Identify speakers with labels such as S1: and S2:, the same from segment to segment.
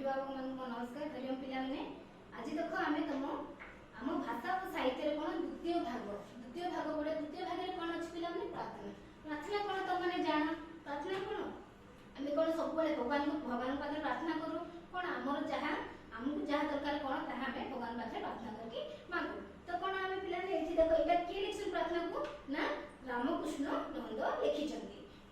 S1: अभिभावक मान नमस्कार। हरिओम पिला माने आज देख आमे तुम आम भाषा और साहित्य कौन द्वितीय भाग बड़े द्वितीय भाग में कौन अच्छी पिला माने प्रार्थना प्रार्थना कौन तुम मैंने जान प्रार्थना कौन आम कौन सब भगवान पाखे प्रार्थना करूँ कौन आमर जहाँ आमको जहाँ दरकार कौन ताहा आम भगवान पाखे प्रार्थना करके मांगू तो कौन आम पिला ये देख यहाँ किए लिखी प्रार्थना को ना रामकृष्ण नंद लिखिं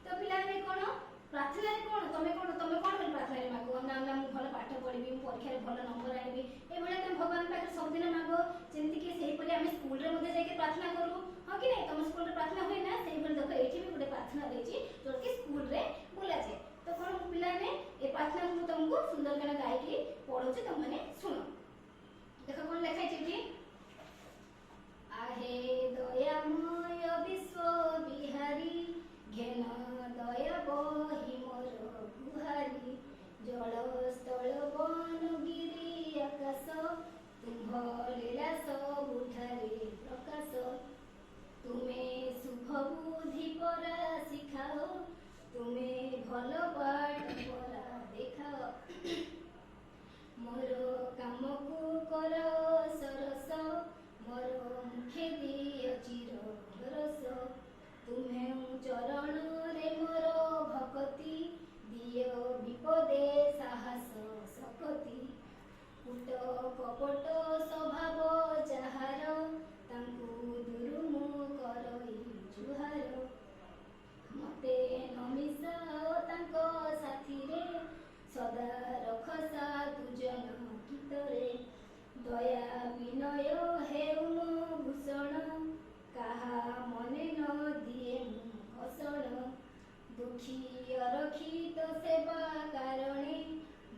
S1: तो पिला कौन प्रार्थना कौन तुम कौन प्रार्थना मांगो ना ना मुझे भल पाठ पढ़ी परीक्षा भल नंबर आनी ये तुम भगवान पाखे सबुदिन मांग जमीक से आम स्कूल जाकर प्रार्थना करूँ हाँ कि नहीं तुम स्कूल प्रार्थना हुए ना से देख ये भी गोटे प्रार्थना रही जो कि स्कूल में बोला जाए तो कौन पिलाने ये प्रार्थना को तुमको सुंदर कर गायकी पढ़े तुमने शुण देख कौन लिखाई आहे दयामय विश्व बिहारी घेन दया बही मोर गुहारी जल स्थल वन गिरी आकाश तुम्भ लीला सबुठारे प्रकाश तुमे शुभ बुद्धि परा शिखाओ तुमे भल बाट परा देखाओ मोर काम को कर सरस मोर मुखे दिय चिर भरस तुम्हे चरण रे मोर भक्ति दिय विपदे साहस सकति कुट कपट स्वभाव जाहार तांकु दुरुमु करई जुहार मते नमिषाओ तांको साथी रे सदा रख साधु जन कितरे दया विनय हेउ मो भूषण काहा मने न दिए हसण दुखी अरखित सेवा कारणे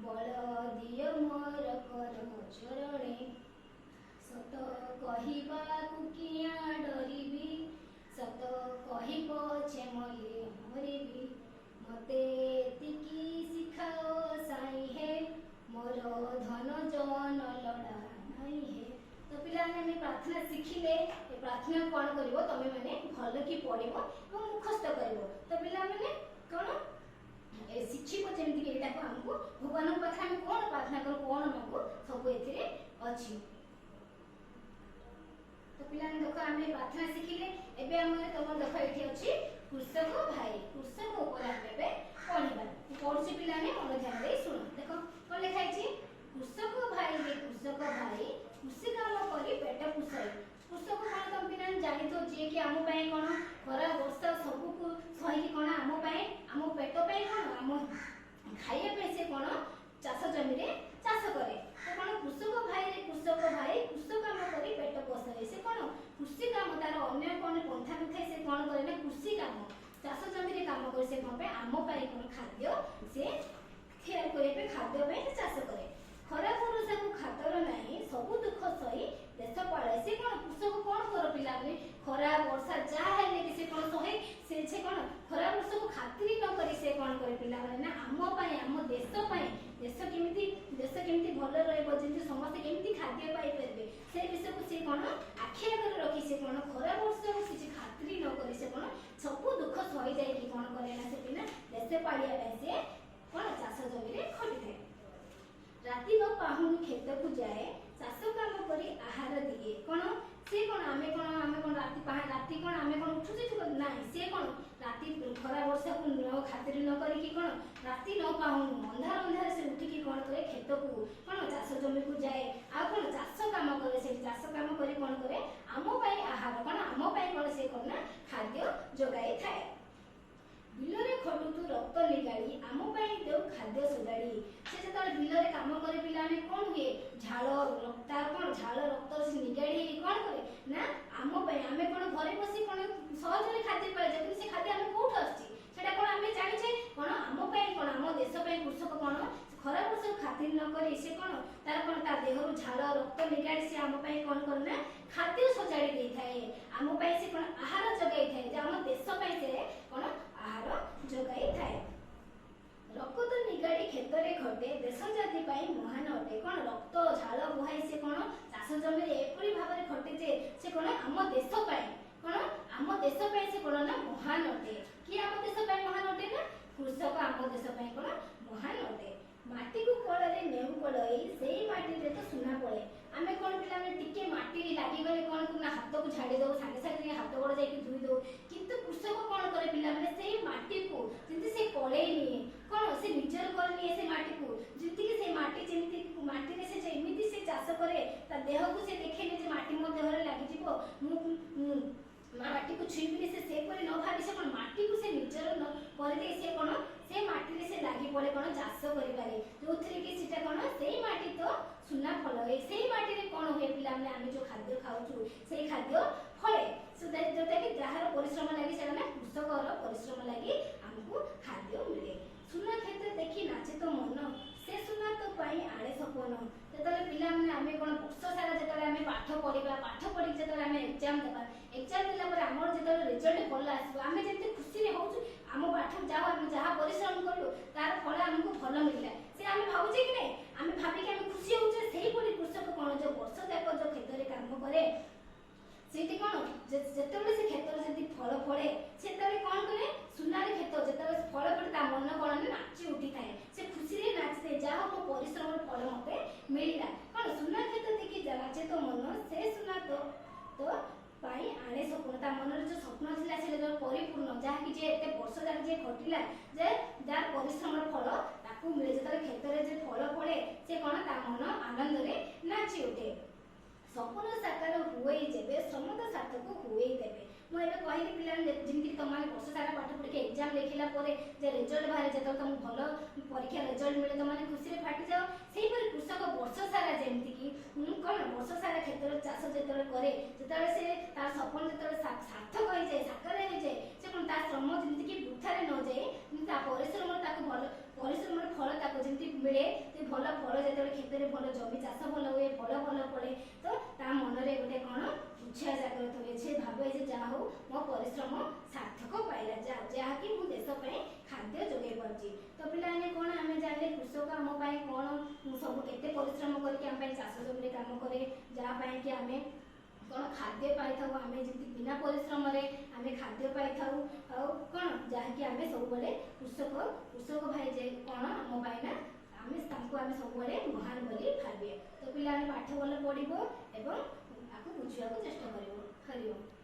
S1: बल दिय मोर कर चरणे सत कहिबा किया डरिबी सत कहि पछे मये मरिबी मते एतिकी शिखाओ साई हे मोर धन जन लड़ा नाई हे तो पिला ने प्रार्थना शिखिले ए प्रार्थना कौन करिवो तमे माने भल कि पढ़िवो और मुखस्थ करिवो तो पिला माने कौन ए शिक्षिबो जेमति कि एटा को हमको भगवान पाखे हम कौन प्रार्थना करू कौन मांगो सब एथिरे अछि तो पिला ने देखो आमे प्रार्थना शिखिले एबे हमने तुम देखो एठी अछि कृषक ऊपर आबे पढ़िबा पढ़छि पिला ने मन ध्यान दे सुनो देखो कोन लिखाइ छी कृषक भाई कृषि काम करी पेट पुसाई कृषक कौन तुम पिला जानी तो जे कि आम पाए कौन खरा वर्षा सबू को सही कौन आम पाए आम पेट पाए कौन आम खाइया पे से कौन चाष जमी रे चाष करे तो कौन कृषक भाई कृषक काम करी पेट पोसाए से कौन कृषि काम तार अन्य कौन पंथा नथाय से कौन करे ना कृषि काम चाष जमी रे काम करे से कौन पे आम पाए कौन खाद्य से तैयार करे पे खाद्य पे चाष करे खरा वर्षा को खातर नहीं सबु दुख सही देश पाले से कौन कृषक कौन कर पिला खरा वर्षा जहाँ है कि से कौन सहे से कौन खरा वर्षा को खातिर न करी से कौन करे पिला ना आम देश केमिति भल रहइबो जेंति समस्त केमिति खाद्य पाई परबे से विषय को से कौन आखि आगे रखी से कौन खरा वर्षा को किसी खातिर न करी से कौन सबु दुख सही जाए कि कौन करे ना से पिला देश पालिया से कौन चाष जमी रे खटी थाए राति न पाहुन खेत को जाए चाष काम करी आहार दिए कौन से कौन आमे कौन राति कौन आमे कौन उठुचे ना से कौन राति खरा वर्षा को खातिर न करी कौन राति न पाहुन अंधार से उठिकी कौन करे खेत को कौन चाष जमी को जाए आ कौन चाष काम करे से चाष काम करी कौन करे आम पाई आहार कौन आम पाई कौन से कौन ना खाद्य जगाई थाए बिलरे खटुतु रक्त निगाड़ी आम पाई देउ खाद्य सजाड़ी से जतले बिलरे काम करे पिला ने कोन हुए झाल रक्त कोन झाल रक्त से निगाड़ी कोन करे ना आम पाई आमे कोन घरे बसी कोन सहजरे खाद्य पाए जति से खाद्य आमे कोठ आछि सेटा कोन आमे जानि छै कोन आम पाई कोन आम देश पाई कृषक कोन खरा वर्ष खातिर न करे से कोन तार कोन ता देहरु झाल रक्त निगाड़ी से आम पाई कोन करना खाद्य सजाड़ी दे थाए आम पाई से कोन आहार जगाई थाए जे आम देश पाई से कोन आहार जगाई थाए रक्त निगाड़ी क्षेत्र घटे देश जाति पाई महान अटे कौन रक्त झाल बुहाई से कौन चाष जमी एपरी भाव में घटे जे से कौन आम देश पाई कौन आम देश पाई से कौन ना महान अटे कि आम देश पाई महान अटे ना कृषक आम देश पाई कौन महान अटे माटी को कोड़े नेउ ପଳଇ ସେଇ ମାଟିରେ ତ ସୁନା ପଳେ। ଆମେ କଣ ପିଲାମାନେ ଟିକେ ମାଟି ଲାଗିଗଲେ କଣ କରୁନା ହାତକୁ ଝାଡ଼ି ଦଉ, ସାଙ୍ଗେ ସାଙ୍ଗେ ହାତ ଗୋଡ଼ ଯାଇକି ଧୋଇ ଦଉ। କିନ୍ତୁ କୃଷକ କଣ କରେ ପିଲାମାନେ ସେଇ ମାଟିକୁ ଯେମିତି ସେ କଳେଇ ନିଏ, କଣ ସେ ନିଜର କରିନିଏ ସେ ମାଟିକୁ, ଯେମିତିକି ସେ ମାଟି ଯେମିତି ମାଟିରେ ସେ ଏମିତି ସେ ଚାଷ କରେ, ତା ଦେହକୁ ସେ ଦେଖେନି ଯେ ମାଟି ମୋ ଦେହରେ ଲାଗିଯିବ, ମୁଁ ମାଟିକୁ ଛୁଇଁବିନି। ସେ ସେପରି ନ ଭାବି ସେ କଣ ମାଟିକୁ ସେ ନିଜର କରିଦେଇ ସେ କଣ ସେ ମାଟିରେ ସେ ଲାଗି ପଡେ କଣ ଚାଷ କରିପାରେ, ଯୋଉଥିରେ କି ସେଟା କଣ ସେଇ ମାଟି ତ ସୁନା ଫଳ ହୁଏ। ସେଇ ମାଟିରେ କଣ ହୁଏ ପିଲାମାନେ ଆମେ ଯୋଉ ଖାଦ୍ୟ ଖାଉଛୁ ସେଇ ଖାଦ୍ୟ ଫଳେ, ଯୋଉଟା କି ଯାହାର ପରିଶ୍ରମ ଲାଗି ସେଟା ନା କୃଷକର ପରିଶ୍ରମ ଲାଗି ଆମକୁ ଖାଦ୍ୟ ମିଳେ। ସୁନା କ୍ଷେତ୍ର ଦେଖି ନାଚେ ତ ମନ, ସେ ସୁନା ତ ପାଇଁ ଆଣେ ସପନ। ଯେତେବେଳେ ପିଲାମାନେ ଆମେ କଣ ବର୍ଷ ସାରା ଯେତେବେଳେ ଆମେ ପାଠ ପଢିବା, ପାଠ ପଢିକି ଯେତେବେଳେ ଆମେ ଏକ୍ଜାମ ଦେବା, ଏକ୍ଜାମ ଦେଲା ପରେ ଆମର ଯେତେବେଳେ ରେଜଲ୍ଟ ଭଲ ଆସିବ, ଆମେ ଯେମିତି ଖୁସିରେ ହଉଛୁ ଆମ ପାଠ ଆମେ ଯାହା ପରିଶ୍ରମ କଲୁ ତାର ଫଳ ଆମକୁ ଭଲ ମିଳିଲା, ସେ ଆମେ ଭାବୁଛେ କି ନାଇଁ, ଆମେ ଭାବିକି ଆମେ ଖୁସି ହଉଛେ। ସେଇଭଳି କୃଷକ କଣ ଯୋଉ ବର୍ଷ ଯାକ ଯୋଉ କ୍ଷେତରେ କାମ କରେ ସେଇଠି କଣ ଯେତେବେଳେ ସେ କ୍ଷେତରେ ଯଦି ଫଳ ଫଳେ ସେତେବେଳେ କଣ କରେ ସୁନାରେ କ୍ଷେତ ଯେତେବେଳେ ଫଳ ଫଳେ ତା ମନ କଣ ନାଚି ଉଠିଥାଏ, ସେ ଖୁସିରେ ନାଚିଥାଏ, ଯାହା ମୋ ପରିଶ୍ରମର ଫଳ ମତେ ମିଳିଲା। କଣ ସୁନା କ୍ଷେତ ଦେଖି ନାଚେ ତ ମନ, ସେ ସୁନା ତ ପାଇଁ ଆଣେ ସପନ। ତା ମନରେ ଯୋଉ ସ୍ୱପ୍ନ ଥିଲା ସେଟା ଯୋଉ ପରିପୂର୍ଣ୍ଣ, ଯାହାକି ଯେ ଏତେ ବର୍ଷ ଯାକ ଯେ ଖଟିଲା ଯେ ଯାର ପରିଶ୍ରମର ଫଳ ତାକୁ ମିଳେ। ଯେତେବେଳେ କ୍ଷେତରେ ଯେ ଫଳ ଫଳେ ସେ କଣ ତା ମନ ଆନନ୍ଦରେ ନାଚି ଉଠେ। ସପନ ସାକାର ହୁଏ ଯେବେ ଶ୍ରମ ତ ସାର୍ଥକ ହୁଏ ତେବେ। ମୁଁ ଏବେ କହିଲି ପିଲାମାନେ ଯେମିତି ତମମାନେ ବର୍ଷ ସାରା ପାଠ ପଢିକି ଏକ୍ଜାମ ଲେଖିଲା ପରେ ଯେ ରେଜଲ୍ଟ ବାହାରେ, ଯେତେବେଳେ ତମକୁ ଭଲ ପରୀକ୍ଷା ରେଜଲ୍ଟ ମିଳେ ତମମାନେ ଖୁସିରେ ଫାଟିଯାଅ, ସେଇପରି କୃଷକ ବର୍ଷ ସାରା ଯେମିତିକି କଣ ବର୍ଷ ସାରା କ୍ଷେତ୍ରରେ ଚାଷ ଯେତେବେଳେ କରେ, ଯେତେବେଳେ ସେ ତାର ସପନ ଯେତେବେଳେ ସାର୍ଥକ ହେଇଯାଏ, ସାକାର ହେଇଯାଏ, ସେ କଣ ତା ଶ୍ରମ ଯେମିତିକି ବୃଥାରେ ନ ଯାଏ, ତା ପରିଶ୍ରମର ତାକୁ ଭଲ ପରିଶ୍ରମର ଫଳ ତାକୁ ଯେମିତି ମିଳେ, ସେ ଭଲ ଫଳ ଯେତେବେଳେ କ୍ଷେତରେ ଭଲ ଜମି ଚାଷ ଭଲ ହୁଏ, ଫଳ ଭଲ ପଡେ, ତ ତା ମନରେ ଗୋଟେ କଣ ଉତ୍ସାହ ଜାଗ୍ରତ ହୁଏ। ସେ ଭାବେ ଯେ ଯାହା ହଉ ମୋ ପରିଶ୍ରମ ସାର୍ଥକ ପାଇଲା, ଯାହାକି ମୁଁ ଦେଶ ପାଇଁ ଖାଦ୍ୟ ଯୋଗାଇ ପାରୁଛି। ତ ପିଲାମାନେ କଣ ଆମେ ଜାଣିଲେ କୃଷକ ଆମ ପାଇଁ କଣ ସବୁ କେତେ ପରିଶ୍ରମ କରିକି ଆମ ପାଇଁ ଚାଷ ଜମିରେ କାମ କରେ, ଯାହା ପାଇଁ କି ଆମେ କଣ ଖାଦ୍ୟ ପାଇଥାଉ, ଆମେ ଯେମିତି ବିନା ପରିଶ୍ରମରେ ଆମେ ଖାଦ୍ୟ ପାଇଥାଉ, ଆଉ କଣ ଯାହାକି ଆମେ ସବୁବେଳେ କୃଷକ ଭାଇ ଯେ କଣ ଆମ ପାଇଁ ନା ଆମେ ତାଙ୍କୁ ଆମେ ସବୁବେଳେ ମହାନ ବୋଲି ଭାବିବା। ତ ପିଲାମାନେ ପାଠ ଭଲ ପଢିବ ଏବଂ ଆକୁ ବୁଝିବାକୁ ଚେଷ୍ଟା କରିବ। ହରିଓମ।